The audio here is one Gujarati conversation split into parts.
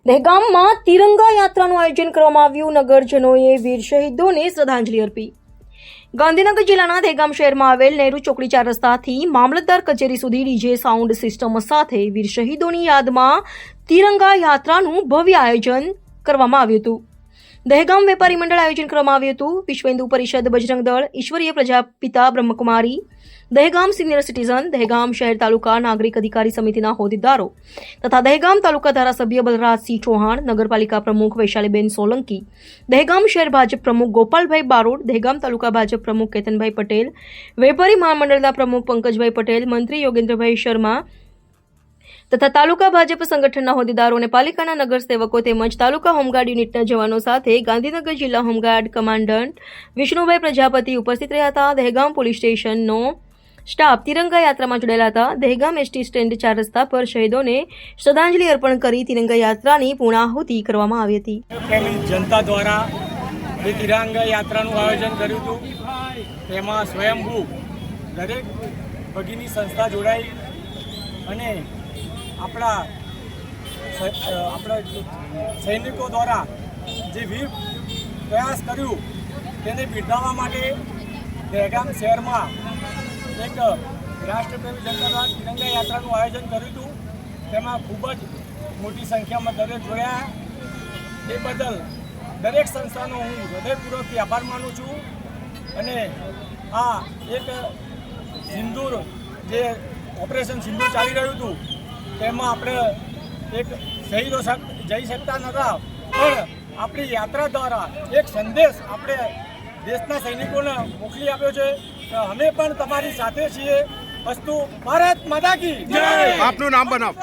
દહેગામમાં તિરંગા યાત્રાનું આયોજન કરવામાં આવ્યું. નગરજનોએ વીર શહીદોને શ્રદ્ધાંજલિ અર્પી. ગાંધીનગર જિલ્લાના દહેગામ શહેરમાં આવેલ નહેરુ ચોકડી 4 રસ્તાથી મામલતદાર કચેરી સુધી ડીજે સાઉન્ડ સિસ્ટમ સાથે વીર શહીદોની યાદમાં તિરંગા યાત્રાનું ભવ્ય આયોજન કરવામાં આવ્યું હતું. દહેગામ વેપારી મંડળ આયોજન કરવામાં આવ્યું હતું. વિશ્વ હિન્દુ પરિષદ, બજરંગ દળ, ઈશ્વરીય પ્રજાપિતા બ્રહ્મકુમારી, દહેગામ સિનિયર સિટીઝન, દહેગામ શહેર તાલુકા નાગરિક અધિકારી સમિતિના હોદ્દેદારો તથા દહેગામ તાલુકા ધારાસભ્ય બલરાજસિંહ ચૌહાણ, નગરપાલિકા પ્રમુખ વૈશાલીબેન સોલંકી, દહેગામ શહેર ભાજપ પ્રમુખ ગોપાલભાઈ બારોટ, દહેગામ તાલુકા ભાજપ પ્રમુખ કેતનભાઈ પટેલ, વેપારી મહામંડળના પ્રમુખ પંકજભાઈ પટેલ, મંત્રી યોગેન્દ્રભાઈ શર્મા તથા તાલુકા ભાજપ સંગઠનના હોદ્દેદારો અને પાલિકાના નગરસેવકો તેમજ તાલુકા હોમગાર્ડ યુનિટના જવાનો સાથે ગાંધીનગર જિલ્લા હોમગાર્ડ કમાન્ડન્ટ વિષ્ણુભાઈ પ્રજાપતિ ઉપસ્થિત રહ્યા હતા. દહેગામ પોલીસ સ્ટેશનનો સ્ટાફ તિરંગા યાત્રામાં જોડાયેલા હતા. દહેગામ એસટી સ્ટેન્ડ 4 રસ્તા પર શહીદોને શ્રદ્ધાંજલિ અર્પણ કરી તિરંગા યાત્રાની પૂર્ણાહુતિ કરવામાં આવી હતી. જનતા દ્વારા એ તિરંગા યાત્રાનું આયોજન કર્યું હતું. તેમાં સ્વયંભૂ દરેક ભગીની સંસ્થા જોડાઈ અને આપણા સૈનિકો દ્વારા જે વીર પ્રયાસ કર્યું તેને બિરદાવવા માટે દહેગામ શહેરમાં એક રાષ્ટ્રપ્રેમી જનતા દ્વારા તિરંગા યાત્રાનું આયોજન કર્યું હતું. તેમાં ખૂબ જ મોટી સંખ્યામાં દરેક જોડ્યા. એ બદલ દરેક સંસ્થાનો હું હૃદયપૂર્વકથી આભાર માનું છું. અને આ એક સિંદૂર જે ઓપરેશન સિંદૂર ચાલી રહ્યું હતું તેમાં આપણે એક શહીદો જઈ શકતા નહોતા, પણ આપણી યાત્રા દ્વારા એક સંદેશ આપણે દેશના સૈનિકોને મોકલી આપ્યો છે. અમે પણ તમારી સાથે છીએ. અસ્તુ ભારત માતા કી જય. આપનું નામ બનાવો.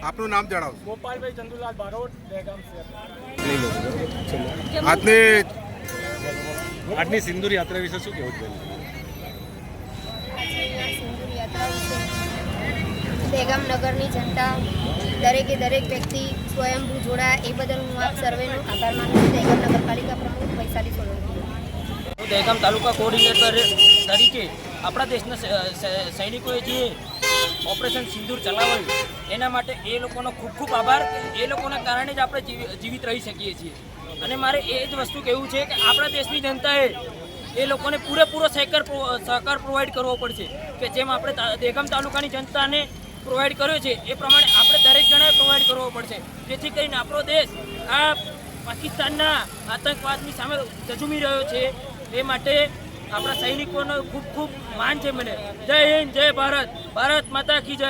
આપનું નામ જણાવો. ગોપાલભાઈ ચંદુલાલ બારોટ, દહેગામ શહેર. આજની સિંદૂર યાત્રા વિશે શું કહેવું છે? દહેગામ નગરની જનતા દરેક વ્યક્તિ સ્વયંભૂ જોડાયા એ બદલ હું આપ સર્વેનો આભાર માનું છું. દહેગામ નગરપાલિકા પ્રમુખ વૈશાલી સોલંકી. હું દહેગામ તાલુકા કોઓર્ડિનેટર તરીકે આપણા દેશના સૈનિકોએ જે ઓપરેશન સિંદૂર ચલાવ્યું એના માટે એ લોકોનો ખૂબ ખૂબ આભાર. એ લોકોના કારણે જ આપણે જીવિત રહી શકીએ છીએ. અને મારે એ જ વસ્તુ કહેવું છે કે આપણા દેશની જનતાએ એ લોકોને પૂરેપૂરો સહકાર પ્રોવાઈડ કરવો પડશે કે જેમ આપણે દહેગામ તાલુકાની જનતાને પ્રોવાઈડ કર્યો છે એ પ્રમાણે આપણે દરેક જણાએ પ્રોવાઈડ કરવો પડશે, જેથી કરીને આપણો દેશ આ પાકિસ્તાનના આતંકવાદની સામે ઝઝૂમી રહ્યો છે. એ માટે આપણા સૈનિકોનો ખૂબ ખૂબ માન છે મને. જય હિન્દ, જય ભારત, ભારત માતા કી જય.